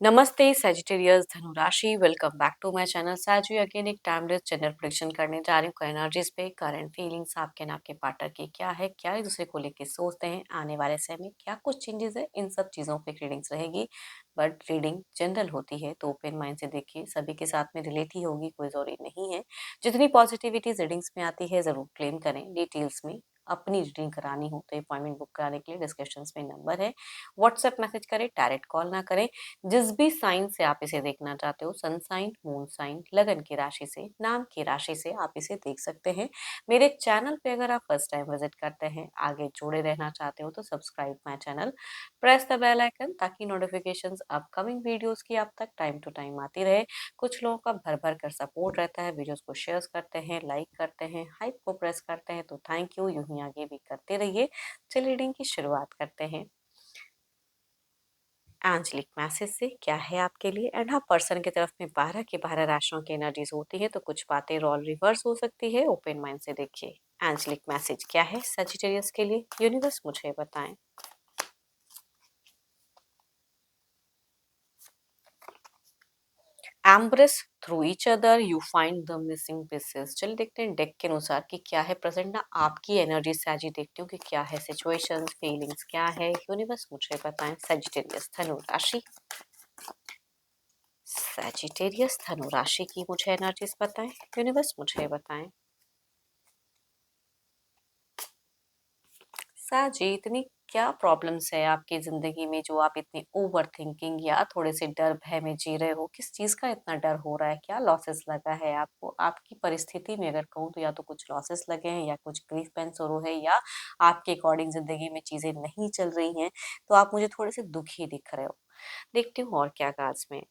नमस्ते सजिटेरियस धनु राशि welcome back to my channel. साजू अगेन एक टाइमलेस जनरल प्रेडिक्शन करने जा रही हूँ एनर्जीज पे। करंट फीलिंग्स आपके ना आपके पार्टनर की क्या है, क्या एक दूसरे को लेके सोचते हैं, आने वाले समय में क्या कुछ चेंजेस है, इन सब चीज़ों पे रीडिंग्स रहेगी। बट रीडिंग जनरल होती है तो ओपन माइंड से देखिए, सभी के साथ में रिलेट ही होगी, कोई जरूरी नहीं है। जितनी पॉजिटिविटी रीडिंग्स में आती है ज़रूर क्लेम करें। डिटेल्स में अपनी रीडिंग करानी हो तो अपॉइंटमेंट बुक कराने के लिए डिस्क्रिप्शन में नंबर है, व्हाट्सएप मैसेज करें, डायरेक्ट कॉल ना करें। जिस भी साइन से आप इसे देखना चाहते हो, सन साइन, मून साइन, लगन की राशि से, नाम की राशि से आप इसे देख सकते हैं। मेरे चैनल पे अगर आप फर्स्ट टाइम विजिट करते हैं, आगे जुड़े रहना चाहते हो तो subscribe my channel, press the bell icon ताकि नोटिफिकेशंस अपकमिंग वीडियोस की आप तक टाइम टू टाइम आती रहे। कुछ लोगों का भर भर कर सपोर्ट रहता है, वीडियोस को शेयर करते हैं, लाइक करते हैं, हाइप को प्रेस करते हैं, तो थैंक यू, यूं ही आगे भी करते रहिए। चलिए रीडिंग की शुरुआत करते हैं एंजलिक मैसेज से। क्या है आपके लिए? एंड हाँ, पर्सन की तरफ में 12 के 12 राशियों की एनर्जीज होती है तो कुछ बातें रोल रिवर्स हो सकती है। ओपन माइंड से देखिए एंजलिक मैसेज क्या है सजिटेरियस के लिए, यूनिवर्स मुझे बताएं। Embrace through each other you find the missing pieces. चलिए देखते हैं डेक के अनुसार कि क्या है प्रेजेंट ना आपकी एनर्जी से। आज ही देखती हूँ कि क्या है सिचुएशन, फीलिंग्स क्या है, यूनिवर्स मुझे बताएं। सजिटेरियस धनु राशि, सजिटेरियस धनु राशि की मुझे एनर्जीज बताएं, यूनिवर्स मुझे बताएं। साजी, इतनी क्या प्रॉब्लम्स है आपकी जिंदगी में जो आप इतनी ओवर थिंकिंग या थोड़े से डर भय में जी रहे हो? किस चीज का इतना डर हो रहा है? क्या लॉसेस लगा है आपको? आपकी परिस्थिति में अगर कहूँ तो या तो कुछ लॉसेस लगे हैं या कुछ ग्रीफ एंड सॉरो है, या आपके अकॉर्डिंग जिंदगी में चीजें नहीं चल रही हैं, तो आप मुझे थोड़े से दुखी दिख रहे हो। देखती हूँ और क्या काज में।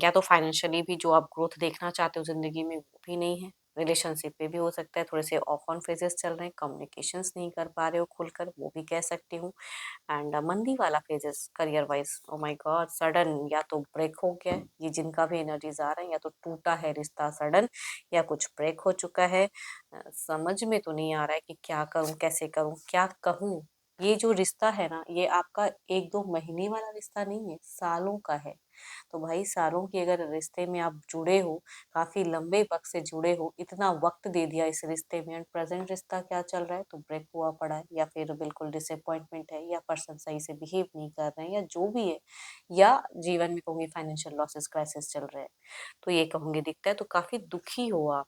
या तो फाइनेंशियली भी जो आप ग्रोथ देखना चाहते हो जिंदगी में वो भी नहीं है। रिलेशनशिप पे भी हो सकता है, थोड़े से ऑफ ऑन फेजेस चल रहे हैं, कम्युनिकेशंस नहीं कर पा रहे हो खुलकर, वो भी कह सकती हूँ। एंड मंदी वाला phases career wise, oh my God, sudden या तो ब्रेक हो गया है, ये जिनका भी एनर्जीज आ रहा है, या तो टूटा है रिश्ता सडन, या कुछ ब्रेक हो चुका है। समझ में तो नहीं आ रहा है कि क्या करूं, कैसे करूं, क्या कहूं। ये जो रिश्ता है ना, ये आपका एक दो महीने वाला रिश्ता नहीं है, सालों का है। तो भाई सालों की अगर रिश्ते में आप जुड़े हो, काफी लंबे वक्त से जुड़े हो, इतना वक्त दे दिया इस रिश्ते में, एंड प्रेजेंट रिश्ता क्या चल रहा है, तो ब्रेक हुआ पड़ा है, या फिर बिल्कुल डिसअपॉइंटमेंट है, या पर्सन सही से बिहेव नहीं कर रहे हैं, या जो भी है, या जीवन में कहूंगी फाइनेंशियल लॉसेस क्राइसिस चल रहे हैं, तो ये कहूंगी दिखता है। तो काफी दुखी हो आप।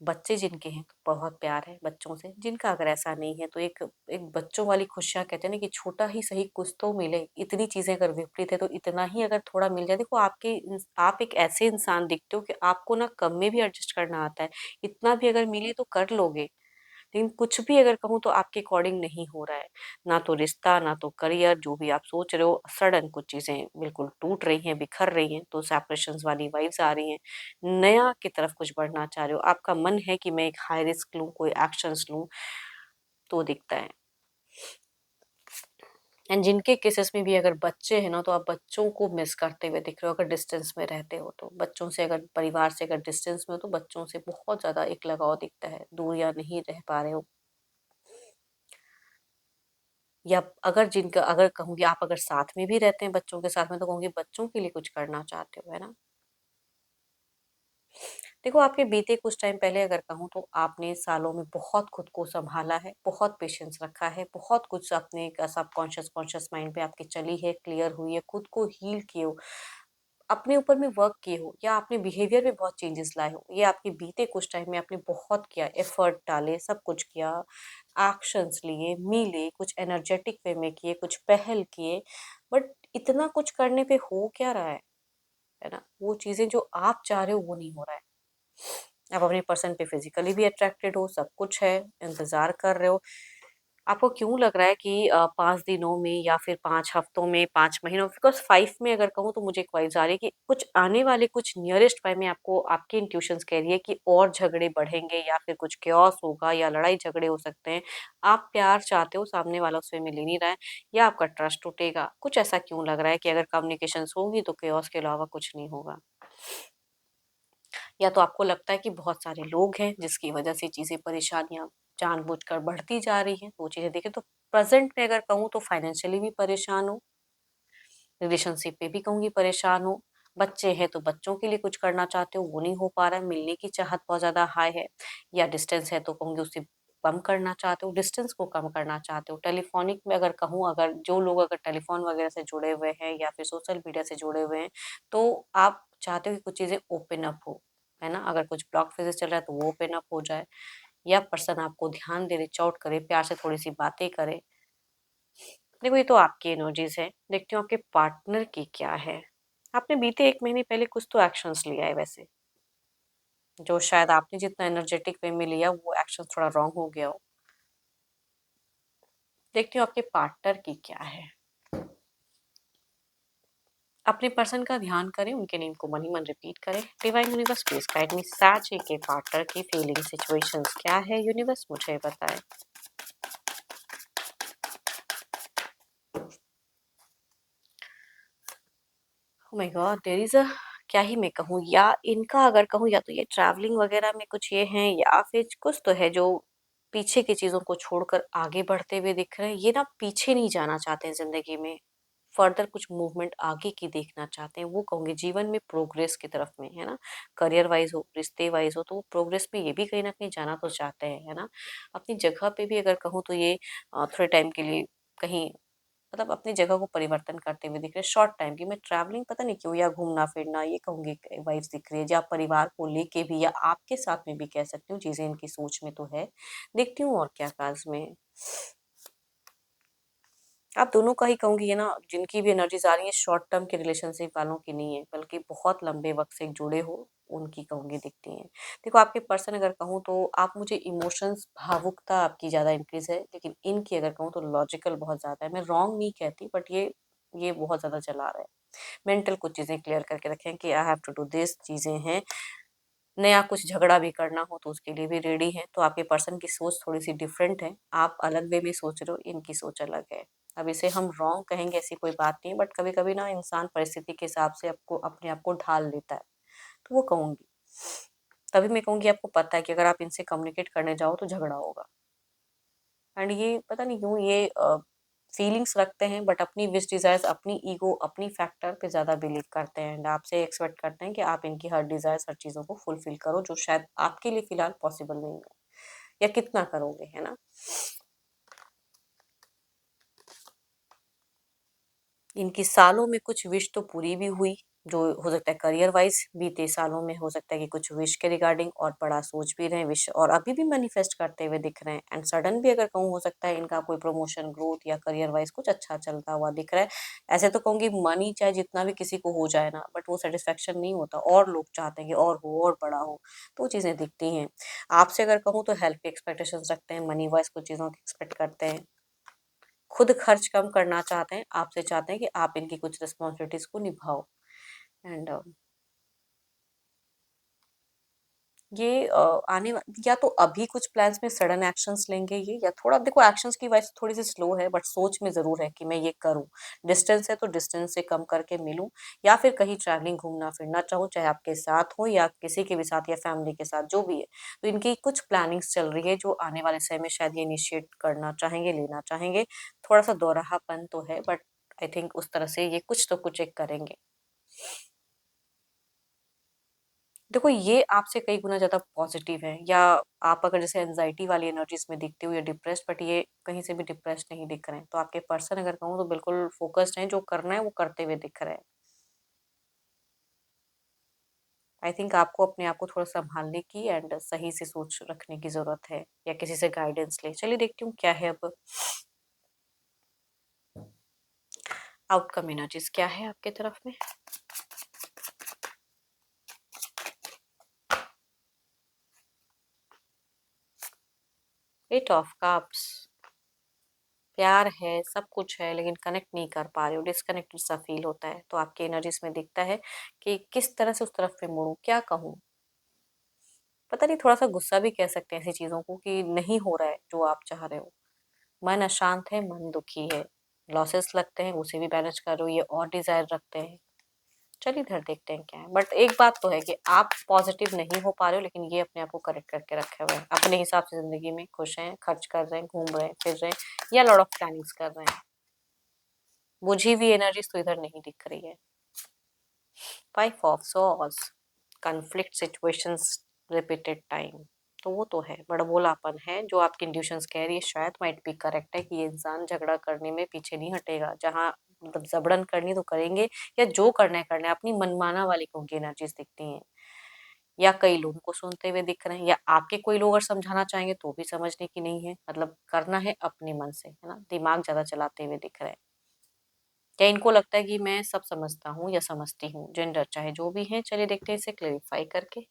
बच्चे जिनके हैं तो बहुत प्यार है बच्चों से, जिनका अगर ऐसा नहीं है तो एक एक बच्चों वाली खुशियां, कहते हैं ना कि छोटा ही सही कुछ तो मिले। इतनी चीजें अगर विपरीत है तो इतना ही अगर थोड़ा मिल जाए। देखो आप एक ऐसे इंसान दिखते हो कि आपको ना कम में भी एडजस्ट करना आता है, इतना भी अगर मिले तो कर लोगे। लेकिन कुछ भी अगर कहूँ तो आपके अकॉर्डिंग नहीं हो रहा है, ना तो रिश्ता, ना तो करियर, जो भी आप सोच रहे हो, सडन कुछ चीजें बिल्कुल टूट रही हैं, बिखर रही हैं, तो सेपरेशन वाली वाइब्स आ रही हैं। नया की तरफ कुछ बढ़ना चाह रहे हो, आपका मन है कि मैं एक हाई रिस्क लूं, कोई एक्शंस लूं, तो दिखता है। एंड जिनके केसेस में भी अगर बच्चे हैं ना, तो आप बच्चों को मिस करते हुए दिख रहे हो। अगर डिस्टेंस में रहते हो तो बच्चों से, अगर परिवार से अगर डिस्टेंस में हो तो बच्चों से बहुत ज्यादा एक लगाव दिखता है, दूर या नहीं रह पा रहे हो। या अगर जिनका, अगर कहूँगी आप अगर साथ में भी रहते हैं बच्चों के साथ में, तो कहूँगी बच्चों के लिए कुछ करना चाहते हो, है ना। देखो आपके बीते कुछ टाइम पहले अगर कहूँ तो आपने सालों में बहुत खुद को संभाला है, बहुत पेशेंस रखा है, बहुत कुछ अपने सब कॉन्शियस कॉन्शियस माइंड पे आपकी चली है, क्लियर हुई है, खुद को हील किए हो, अपने ऊपर में वर्क किए हो, या आपने बिहेवियर में बहुत चेंजेस लाए हो। ये आपके बीते कुछ टाइम में आपने बहुत किया, एफर्ट डाले, सब कुछ किया, एक्शंस लिए, मिले, कुछ एनर्जेटिक वे में किए, कुछ पहल किए। बट इतना कुछ करने पे हो क्या रहा है ना, वो चीजें जो आप चाह रहे हो वो नहीं हो रहा है। आप अपने पर्सन पे फिजिकली भी अट्रैक्टेड हो, सब कुछ है, इंतजार कर रहे हो। आपको क्यों लग रहा है कि 5 दिनों में, या फिर 5 हफ्तों में, 5 महीनों में, बिकॉज़ 5 में अगर कहूँ तो मुझे एक वाइब्स आ रही है कि कुछ आने वाले, कुछ नियरेस्ट टाइम में आपको आपकी इंट्यूशंस कह रही है कि और झगड़े बढ़ेंगे, या फिर कुछ chaos होगा, या लड़ाई झगड़े हो सकते हैं। आप प्यार चाहते हो, सामने वाला उस वे में ले नहीं रहा है, या आपका ट्रस्ट टूटेगा। कुछ ऐसा क्यों लग रहा है कि अगर कम्युनिकेशंस होंगी तो chaos के अलावा कुछ नहीं होगा। या तो आपको लगता है कि बहुत सारे लोग हैं जिसकी वजह से चीज़ें, परेशानियाँ जानबूझकर बढ़ती जा रही हैं, तो वो चीज़ें देखें। तो प्रेज़ेंट में अगर कहूँ तो फाइनेंशियली भी परेशान हो, रिलेशनशिप पे भी कहूँगी परेशान हो। बच्चे हैं तो बच्चों के लिए कुछ करना चाहते हो, वो नहीं हो पा रहा है, मिलने की चाहत बहुत ज़्यादा हाई है। या डिस्टेंस है तो कहूँगी उसे कम करना चाहते हो, डिस्टेंस को कम करना चाहते हो। टेलीफ़ोनिक में अगर कहूँ, अगर जो लोग अगर टेलीफ़ोन वगैरह से जुड़े हुए हैं या फिर सोशल मीडिया से जुड़े हुए हैं, तो आप चाहते हो कि कुछ चीज़ें ओपन अप हो, है ना? अगर कुछ ब्लॉक फेजेज़ चल रहा है तो वो ओपन अप हो जाए, या पर्सन आपको ध्यान दे, रीच आउट करे, प्यार से थोड़ी-सी बातें करे। देखो ये तो आपकी एनर्जीज़ है, देखती हूँ आपके पार्टनर की क्या है। आपने बीते 1 महीने पहले कुछ तो एक्शंस लिया है वैसे, जो शायद आपने जितना एनर्जेटिक वे में लिया वो एक्शन थोड़ा रॉन्ग हो गया हो। देखती हूँ आपके पार्टनर की क्या है। अपने पर्सन का ध्यान करें, उनके नेम को मन ही मन रिपीट करें। Divine universe please guide me, साची के पार्टनर की फीलिंग सिचुएशंस क्या है, यूनिवर्स मुझे बताएं। Oh my god, there is a, क्या ही मैं कहूँ, या इनका अगर कहूँ या तो ये ट्रैवलिंग वगैरह में कुछ ये हैं, या फिर कुछ तो है जो पीछे की चीज़ों को छोड़कर आगे बढ़ते हुए दिख रहे हैं। ये ना पीछे नहीं जाना चाहते हैं ज़िंदगी में, फर्दर कुछ मूवमेंट आगे की देखना चाहते हैं। वो कहूँगी जीवन में प्रोग्रेस की तरफ में, है ना? करियर वाइज़ हो, रिश्ते वाइज़ हो, तो वो प्रोग्रेस में ये भी कहीं न कहीं जाना तो चाहते हैं, है ना? अपनी जगह पे भी अगर कहूँ तो ये थोड़े टाइम के लिए कहीं, मतलब अपनी जगह को परिवर्तन करते हुए दिख रहे हैं शॉर्ट टाइम की। मैं ट्रैवलिंग पता नहीं क्यों, या घूमना-फिरना ये कहूँगी वाइब्स दिख रही है, या परिवार को लेके भी, या आपके साथ में भी कह सकती हूँ, चीज़ें इनकी सोच में तो है। देखती हूँ और क्या काज़ में। आप दोनों का ही कहूँगी, ये ना जिनकी भी एनर्जीज़ आ रही है शॉर्ट टर्म के रिलेशनशिप वालों की नहीं है, बल्कि बहुत लंबे वक़्त से जुड़े हो, उनकी कहूँगी दिखती हैं। देखो आपके पर्सन अगर कहूँ तो आप मुझे इमोशंस, भावुकता आपकी ज़्यादा इंक्रीज़ है, लेकिन इनकी अगर कहूँ तो लॉजिकल बहुत ज़्यादा है। मैं रॉन्ग नहीं कहती, बट ये बहुत ज़्यादा चला रहा है। मेंटल कुछ चीज़ें क्लियर करके रखें कि I have to do this, चीज़ें हैं। नया कुछ झगड़ा भी करना हो तो उसके लिए भी रेडी हैं। तो आपके पर्सन की सोच थोड़ी-सी डिफरेंट है। आप अलग वे में सोच रहे हो, इनकी सोच अलग है। अब इसे हम रॉन्ग कहेंगे ऐसी कोई बात नहीं है, बट कभी-कभी ना इंसान परिस्थिति के हिसाब से आपको अपने आप को ढाल लेता है, तो वो कहूँगी। तभी मैं कहूँगी आपको पता है कि अगर आप इनसे कम्युनिकेट करने जाओ तो झगड़ा होगा। एंड ये पता नहीं क्यों ये फीलिंग्स रखते हैं, बट अपनी विश डिज़ायर्स, अपनी ईगो, अपनी फैक्टर पे ज़्यादा बिलीव करते हैं, एंड आपसे एक्सपेक्ट करते हैं कि आप इनकी हर डिज़ायर्स, हर चीज़ों को फुलफ़िल करो, जो शायद आपके लिए फ़िलहाल पॉसिबल नहीं है, या कितना करोगे, है ना? इनकी सालों में कुछ विश तो पूरी भी हुई, जो हो सकता है करियर वाइज़ बीते सालों में हो सकता है कि कुछ विश के रिगार्डिंग और बड़ा सोच भी रहे हैं विश, और अभी भी मैनिफेस्ट करते हुए दिख रहे हैं। एंड सडन भी अगर कहूँ, हो सकता है इनका कोई प्रमोशन, ग्रोथ या करियर वाइज़ कुछ अच्छा चलता हुआ दिख रहा है। ऐसे तो कहूँगी मनी चाहे जितना भी किसी को हो जाए ना, बट वो सैटिस्फैक्शन नहीं होता, और लोग चाहते हैं कि और हो और बड़ा हो, तो वो चीज़ें दिखती हैं। आपसे अगर कहूँ तो हेल्प की एक्सपेक्टेशंस रखते हैं, मनी वाइज़ कुछ चीज़ों की एक्सपेक्ट करते हैं। खुद खर्च कम करना चाहते हैं, आपसे चाहते हैं कि आप इनकी कुछ रिस्पॉन्सिबिलिटीज़ को निभाओ। एंड ये आने वा या तो अभी कुछ प्लान्स में सडन एक्शंस लेंगे ये, या थोड़ा देखो एक्शंस की वजह से थोड़ी-सी स्लो है, बट सोच में ज़रूर है कि मैं ये करूँ। डिस्टेंस है तो डिस्टेंस से कम करके मिलूँ, या फिर कहीं ट्रैवलिंग घूमना-फिरना चाहूँ, चाहे आपके साथ हो या किसी के भी साथ या फैमिली के साथ, जो भी है। तो इनकी कुछ प्लानिंग्स चल रही है जो आने वाले समय में शायद ये इनिशिएट करना चाहेंगे, लेना चाहेंगे। थोड़ा-सा दोराहापन तो है, बट आई थिंक उस तरह से ये कुछ तो कुछ एक करेंगे। देखो ये आपसे कई गुना ज़्यादा पॉज़िटिव है, या आप अगर जैसे एंग्ज़ायटी वाली एनर्जीज़ में दिखते हो या डिप्रेस्ड, बट ये कहीं से भी डिप्रेस्ड नहीं दिख रहे हैं। तो आपके पर्सन अगर कहूँ तो बिल्कुल फ़ोकस्ड हैं, जो करना है वो करते हुए दिख रहे हैं। आई थिंक आपको अपने आप को थोड़ा सँभालने की एंड सही से सोच रखने की ज़रूरत है, या किसी से गाइडेंस लें। चलिए देखती हूँ क्या है अब आउटकम एनर्जीज़ क्या है आपके तरफ में? Eight of cups. प्यार है, सब कुछ है, लेकिन कनेक्ट नहीं कर पा रहे हो, डिस्कनेक्टेड सा फ़ील होता है। तो आपकी एनर्जीज़ में दिखता है कि किस तरह से उस तरफ पे मुड़ूँ, क्या कहूँ? पता नहीं, थोड़ा-सा गुस्सा भी कह सकते हैं ऐसी चीज़ों को कि नहीं हो रहा है जो आप चाह रहे हो। मन अशांत है, मन दुखी है, लॉसेस लगते हैं, उसे भी मैनेज कर रहे हो, ये और डिज़ायर रखते हैं। चलिए इधर देखते हैं क्या है। बट एक बात तो है कि आप पॉज़िटिव नहीं हो पा रहे हो, लेकिन ये अपने आप को करेक्ट करके रखे हुए हैं। अपने हिसाब से ज़िंदगी में खुश हैं, खर्च कर रहे हैं, घूम रहे हैं, फिर रहे हैं, या लॉट ऑफ प्लानिंग्स कर रहे हैं। बुझी हुई एनर्जीज तो इधर नहीं दिख रही है। 5 of swords, conflict situations, repeated time, तो वो तो है, बड़बोलापन है जो आपकी इंट्यूशंस कह रही है, शायद माइट बी करेक्ट है कि ये इंसान झगड़ा करने में पीछे नहीं हटेगा, जहाँ मतलब जबरन करनी तो करेंगे, या जो करना है करना है, अपनी मनमाना वाली को उनकी एनर्जीज दिखती हैं, या कई लोगों को सुनते हुए दिख रहे हैं, या आपके कोई लोग अगर समझाना चाहेंगे तो भी समझने की नहीं है, मतलब करना है अपने मन से, है ना, दिमाग ज्यादा चलाते हुए दिख रहे हैं। क्या इनको लगता है कि मैं सब समझता हूँ या समझती हूँ, जेंडर चाहे जो भी है। चलिए देखते हैं इसे क्लेरिफाई करके।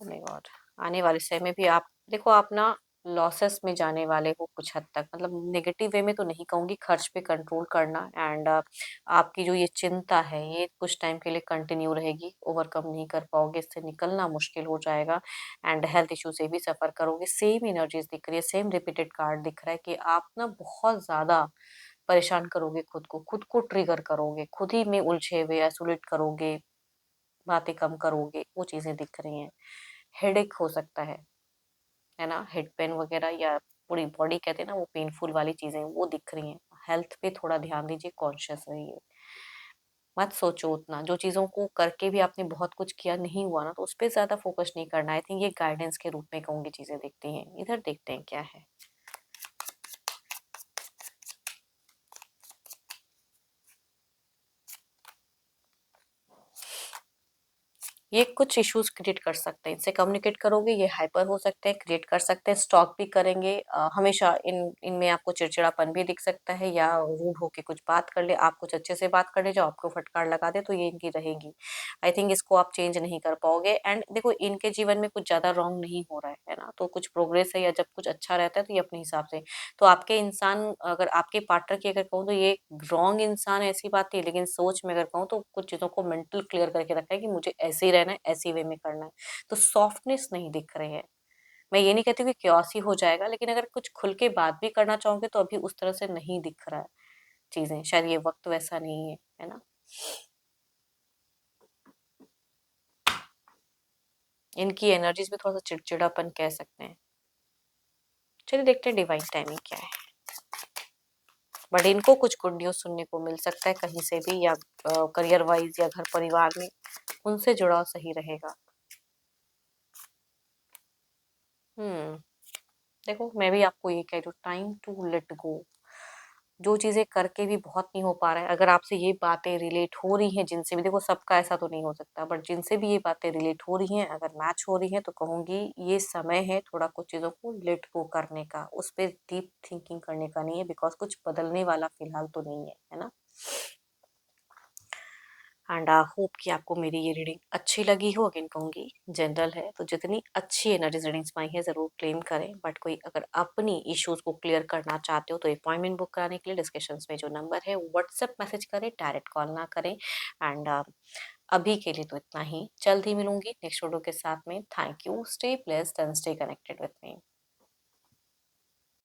ओह माय गॉड, आने वाले समय में भी आप देखो, आप ना लॉसेस में जाने वाले हो कुछ हद तक, मतलब नेगेटिव वे में तो नहीं कहूंगी, खर्च पे कंट्रोल करना, एंड आपकी जो ये चिंता है ये कुछ टाइम के लिए कंटिन्यू रहेगी, ओवरकम नहीं कर पाओगे, इससे निकलना मुश्किल हो जाएगा, एंड हेल्थ इशू से भी सफर करोगे। सेम एनर्जीज दिख रही है, सेम रिपीटेड कार्ड दिख रहा है कि आप ना बहुत ज्यादा परेशान करोगे खुद को ट्रिगर करोगे, खुद ही में उलझे हुए आइसोलेट करोगे, बातें कम करोगे, वो चीजें दिख रही हैं। हेडेक हो सकता है ना, हेड पेन वगैरह, या पूरी बॉडी कहते हैं ना वो पेनफुल वाली चीजें वो दिख रही हैं। हेल्थ पे थोड़ा ध्यान दीजिए, कॉन्शियस रहिए, मत सोचो उतना, जो चीजों को करके भी आपने बहुत कुछ किया नहीं हुआ ना, तो उस पर ज्यादा फोकस नहीं करना। आई थिंक ये गाइडेंस के रूप में कहूंगी, चीजें दिखती हैं। इधर देखते हैं क्या है। ये कुछ इश्यूज क्रिएट कर सकते हैं, इनसे कम्युनिकेट करोगे ये हाइपर हो सकते हैं, क्रिएट कर सकते हैं, स्टॉक भी करेंगे। हमेशा इनमें आपको चिड़चिड़ापन भी दिख सकता है, या रूड होके कुछ बात कर ले, आप कुछ अच्छे से बात कर ले जो आपको फटकार लगा दे, तो ये इनकी रहेगी। आई थिंक इसको आप चेंज नहीं कर पाओगे। एंड देखो, इनके जीवन में कुछ ज्यादा रॉन्ग नहीं हो रहा है ना, तो कुछ प्रोग्रेस है, या जब कुछ अच्छा रहता है तो ये अपने हिसाब से। तो आपके इंसान, अगर आपके पार्टनर की अगर कहूँ तो ये रॉन्ग इंसान है ऐसी बात है, लेकिन सोच में अगर कहूँ तो कुछ चीजों को मेंटल क्लियर करके रखा है कि मुझे ऐसे ही रहना है, ऐसी वे में करना है। तो सॉफ्टनेस नहीं दिख रही है। मैं ये नहीं कहती कि क्योस ही हो जाएगा, लेकिन अगर कुछ खुल के बात भी करना चाहोगे तो अभी उस तरह से नहीं दिख रहा है चीजें, शायद ये वक्त वैसा नहीं है ना। इनकी एनर्जीज में थोड़ा सा चिड़चिड़ापन कह सकते हैं। चलिए देखते हैं डिवाइन टाइमिंग क्या है। बट इनको कुछ गुड न्यूज सुनने को मिल सकता है कहीं से भी, या करियर वाइज या घर परिवार में, उनसे जुड़ाव सही रहेगा। हम्म। देखो, मैं भी आपको ये कह रही हूँ, टाइम टू लेट गो। जो चीजें करके भी बहुत नहीं हो पा रहा है, अगर आपसे ये बातें रिलेट हो रही हैं जिनसे भी, देखो सबका ऐसा तो नहीं हो सकता, बट जिनसे भी ये बातें रिलेट हो रही हैं, अगर मैच हो रही हैं, तो कहूंगी ये समय है थोड़ा कुछ चीजों को लेट गो करने का, उस पर डीप थिंकिंग करने का नहीं है, बिकॉज कुछ बदलने वाला फिलहाल तो नहीं है ना। एंड आई होप कि आपको मेरी ये रीडिंग अच्छी लगी हो। अगेन कहूंगी जनरल है, तो जितनी अच्छी एनर्जीज रीडिंग्स पाई है जरूर क्लेम करें, बट कोई अगर अपनी इश्यूज को क्लियर करना चाहते हो तो अपॉइंटमेंट बुक कराने के लिए डिस्कशन में जो नंबर है व्हाट्सएप मैसेज करें, डायरेक्ट कॉल ना करें। एंड अभी के लिए तो इतना ही, जल्द ही मिलूंगी नेक्स्ट वीडियो के साथ में। Thank you, stay blessed and stay connected with me.